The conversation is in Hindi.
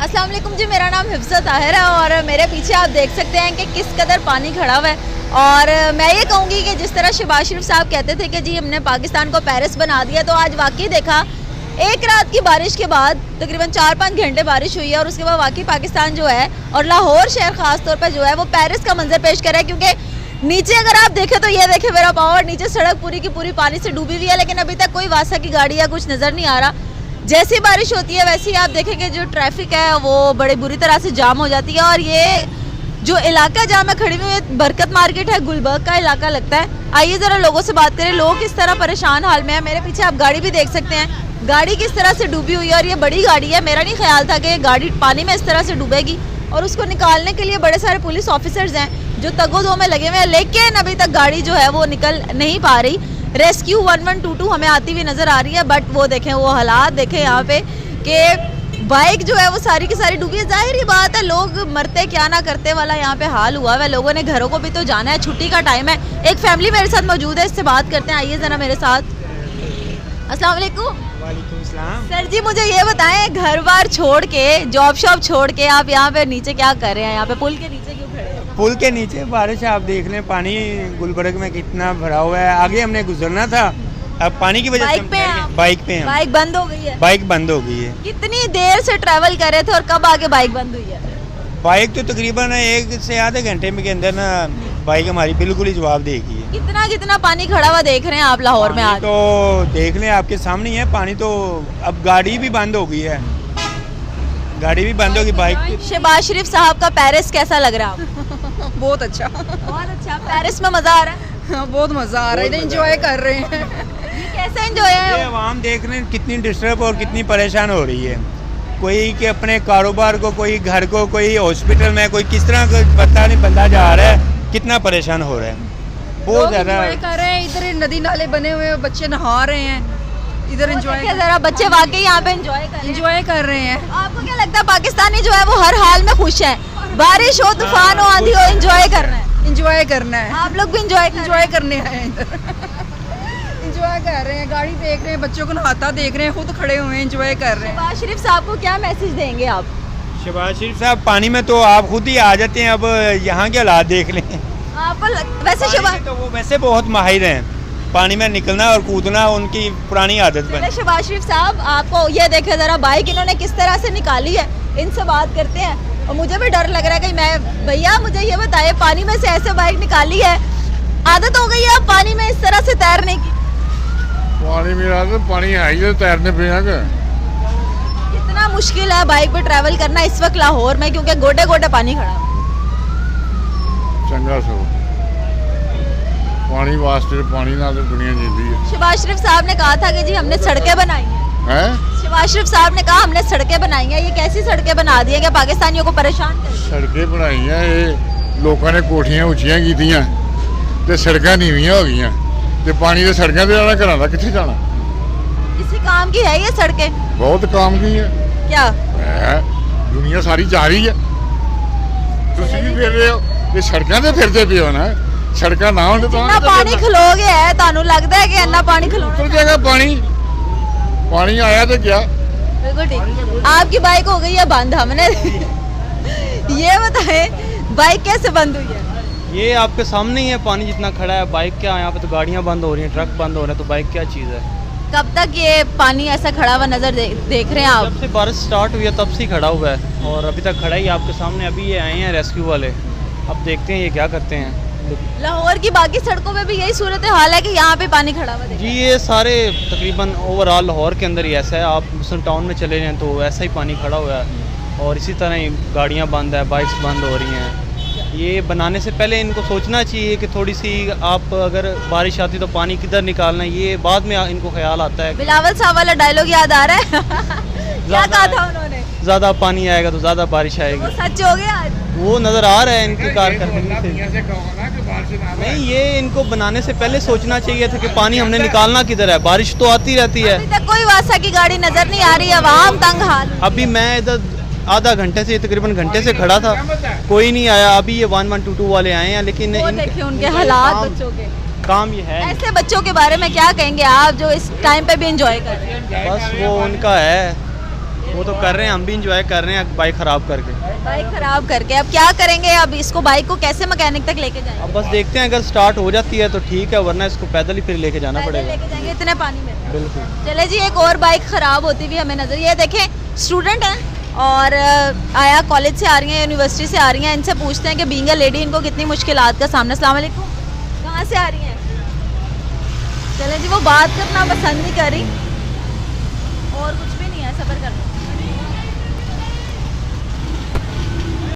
अस्सलाम वालेकुम जी, मेरा नाम हिफ्ज़ा ताहिर है और मेरे पीछे आप देख सकते हैं कि किस कदर पानी खड़ा हुआ है। और मैं ये कहूँगी कि जिस तरह शहबाज शरीफ साहब कहते थे कि जी हमने पाकिस्तान को पेरिस बना दिया, तो आज वाकई देखा एक रात की बारिश के बाद तकरीबन 4-5 घंटे बारिश हुई है और उसके बाद वाकई पाकिस्तान जो है और लाहौर शहर ख़ास तौर पर जो है वो पेरिस का मंजर पेश कर रहा है। क्योंकि नीचे अगर आप देखें तो ये देखें मेरा पाँव और नीचे सड़क पूरी की पूरी पानी से डूबी हुई है, लेकिन अभी तक कोई वासा की गाड़ी या कुछ नज़र नहीं आ रहा। जैसी बारिश होती है वैसे ही आप देखेंगे जो ट्रैफिक है वो बड़ी बुरी तरह से जाम हो जाती है। और ये जो इलाका जहाँ मैं खड़ी हुई हूँ बरकत मार्केट है, गुलबर्ग का इलाका लगता है। आइए ज़रा लोगों से बात करें, लोग किस तरह परेशान हाल में है। मेरे पीछे आप गाड़ी भी देख सकते हैं, गाड़ी किस तरह से डूबी हुई है और ये बड़ी गाड़ी है। मेरा नहीं ख्याल था कि गाड़ी पानी में इस तरह से डूबेगी और उसको निकालने के लिए बड़े सारे पुलिस ऑफिसर्स हैं जो तगोदो में लगे हुए हैं, लेकिन अभी तक गाड़ी जो है वो निकल नहीं पा रही। रेस्क्यू 1122 हमें आती हुई नज़र आ रही है, बट वो देखें वो हालात देखें यहाँ पे कि बाइक जो है वो सारी की सारी डूबी है। जाहिर ही बात है लोग मरते क्या ना करते वाला यहाँ पे हाल हुआ है। लोगों ने घरों को भी तो जाना है, छुट्टी का टाइम है। एक फैमिली मेरे साथ मौजूद है, इससे बात करते हैं। आइए ज़रा मेरे साथ। अस्सलाम वालेकुम। वालेकुम सलाम। सर जी मुझे ये बताएं, घर बार छोड़ के जॉब शॉप छोड़ के आप यहाँ पे नीचे क्या कर रहे हैं? यहाँ पे पुल के नीचे क्यों खड़े हैं? पुल के नीचे बारिश आप देख लें, पानी गुलबर्ग में कितना भरा हुआ है। आगे हमने गुजरना था, अब पानी की वजह से बाइक पे हैं? बाइक पे हैं। बाइक बंद हो गई है? बाइक बंद हो गई है। कितनी देर से ट्रैवल कर रहे थे और कब आके बाइक बंद हुई है? बाइक तो तकरीबन 1 से आधे घंटे के अंदर ना बाइक हमारी बिल्कुल ही जवाब देगी। कितना कितना पानी खड़ा हुआ देख रहे हैं आप लाहौर में आज? तो देख लें आपके सामने ही है पानी। तो अब गाड़ी भी बंद हो गई है, गाड़ी भी बंद होगी। बाइक शहबाज शरीफ साहब का पेरिस कैसा लग रहा है? बहुत अच्छा। बहुत अच्छा। पेरिस में मजा आ रहा है? बहुत मजा आ रहा है, एंजॉय कर रहे हैं। ये कैसे एंजॉय ये है? आवाम देख रहे हैं कितनी डिस्टर्ब और कितनी परेशान हो रही है। कोई के अपने कारोबार को, कोई घर को, कोई हॉस्पिटल में, कोई किस तरह का पता नहीं बंदा जा रहा है, कितना परेशान हो रहा है। बहुत ज्यादा एंजॉय कर रहे हैं। इधर नदी नाले बने हुए हैं, बच्चे नहा रहे हैं, इधर एंजॉय जरा बच्चे वाकई यहाँ पे एंजॉय कर रहे हैं। आपको क्या लगता है पाकिस्तानी जो है वो हर हाल में खुश है? बारिश हो, तूफान हो, आंधी हो, एंजॉय करना है। एंजॉय करना है। आप लोग भी एंजॉय करने आए हैं इधर। एंजॉय कर रहे हैं, गाड़ी देख रहे हैं, बच्चों को नहाता देख रहे हैं, खुद खड़े हुए हैं, एंजॉय कर रहे हैं। शहबाज शरीफ साहब को क्या मैसेज देंगे आप? शहबाज शरीफ साहब पानी में तो आप खुद ही आ जाते हैं, अब यहाँ के हालात देख लें। आपको वैसे शहबाज तो वो वैसे बहुत माहिर हैं, पानी में निकलना और कूदना उनकी पुरानी आदत बनी। शहबाज शरीफ साहब आपको ये देखे जरा बाइक इन्होंने किस तरह से निकाली है, इनसे बात करते हैं। और मुझे भी डर लग रहा है कि मैं, भैया मुझे ये बताइए, पानी में से ऐसे बाइक निकाली है, आदत हो गई है अब पानी में इस तरह से तैरने की? पानी में तो पानी है ही, तैरने पे कितना मुश्किल है बाइक पे ट्रैवल करना इस वक्त लाहौर में, क्योंकि गोटे गोटे पानी खड़ा है। चंगा सो पानी वास्ते, पानी ना तो दुनिया जीती है। शहबाज शरीफ साहब ने कहा था कि जी हमने सड़कें बनाई हैं। शहबाज शरीफ साहब ने कहा हमने सड़कें बनाई हैं। ये कैसी सड़कें बना दी हैं कि पाकिस्तानियों को परेशान कर? सड़कें बनाई हैं, ये लोगों ने कोठियां उचियां कीतियां ते सड़कां नीवियां हो गईयां ते पानी ते सड़कां ते जाना, घरां दा कित्थे जाना? किसी काम की है ये सड़कें? बहुत काम की है। क्या दुनिया सारी जा रही है, तुसीं भी फिर रहे हो, ये सड़कां ते फिरदे पे हो ना। सड़कां ना होने तो इतना पानी खलो गया है, तानू लगता है कि इतना पानी खलो उतर जाएगा पानी? पानी आया तो क्या? बिल्कुल ठीक। आपकी बाइक हो गई है बंद, हमने ये बताएं बाइक कैसे बंद हुई है? ये आपके सामने ही है, पानी जितना खड़ा है। बाइक क्या, यहाँ पे तो गाड़ियाँ बंद हो रही हैं, ट्रक बंद हो रहे हैं, तो बाइक क्या चीज़ है? कब तक ये पानी ऐसा खड़ा हुआ नजर देख रहे हैं आप? जब से बारिश स्टार्ट हुई है तब से ही खड़ा हुआ है और अभी तक खड़ा ही आपके सामने। अभी ये आए हैं रेस्क्यू वाले, अब देखते हैं ये क्या करते हैं। लाहौर की बाकी सड़कों में भी यही सूरत हाल है कि यहाँ पे पानी खड़ा हुआ जी, ये सारे तकरीबन ओवरऑल लाहौर के अंदर ही ऐसा है। आप मुस्लिम टाउन में चले जाएँ तो ऐसा ही पानी खड़ा हुआ है और इसी तरह ही गाड़ियाँ बंद है, बाइक्स बंद हो रही हैं। ये बनाने से पहले इनको सोचना चाहिए कि थोड़ी सी आप अगर बारिश आती तो पानी किधर निकालना है, ये बाद में इनको ख्याल आता है। बिलावल साहब वाला डायलॉग याद आ रहा है। क्या कहा था उन्होंने? ज़्यादा पानी आएगा तो ज़्यादा बारिश आएगी। सच हो गया आज? वो नज़र आ रहा है इनकी कारकर्दगी से। नहीं, ये इनको बनाने से पहले सोचना चाहिए था कि पानी हमने निकालना किधर है, बारिश तो आती रहती है। अभी तक कोई वासा की गाड़ी नजर नहीं आ रही है, आवाम तंग हाल। अभी मैं इधर आधा घंटे से, तकरीबन घंटे से खड़ा था, कोई नहीं आया। अभी ये 1122 वाले आए हैं, लेकिन देखिए उनके हालात बच्चों के। काम ये है। ऐसे बच्चों के बारे में क्या कहेंगे आप जो इस टाइम पे भी एंजॉय कर रहे हैं? बस वो उनका है, वो तो कर रहे हैं, हम भी इंजॉय कर रहे हैं बाइक ख़राब करके। बाइक खराब करके अब क्या करेंगे? अब इसको बाइक को कैसे मैकेनिक तक लेके जाएंगे? अब बस देखते हैं, अगर स्टार्ट हो जाती है तो ठीक है, वरना इसको पैदल ही फिर लेके जाना पैदल पड़ेगा। लेके जाएंगे इतने पानी में? बिल्कुल। चले जी, एक और बाइक खराब होती हुई हमें नजर, ये देखें स्टूडेंट हैं और आया कॉलेज से आ रही हैं, यूनिवर्सिटी से आ रही हैं। इनसे पूछते हैं कि बीइंग अ लेडी इनको कितनी मुश्किलात का सामना। अस्सलाम वालेकुम, कहाँ से आ रही हैं? चले जी, वो बात करना पसंद नहीं कर रही और कुछ भी नहीं है, सफ़र करना।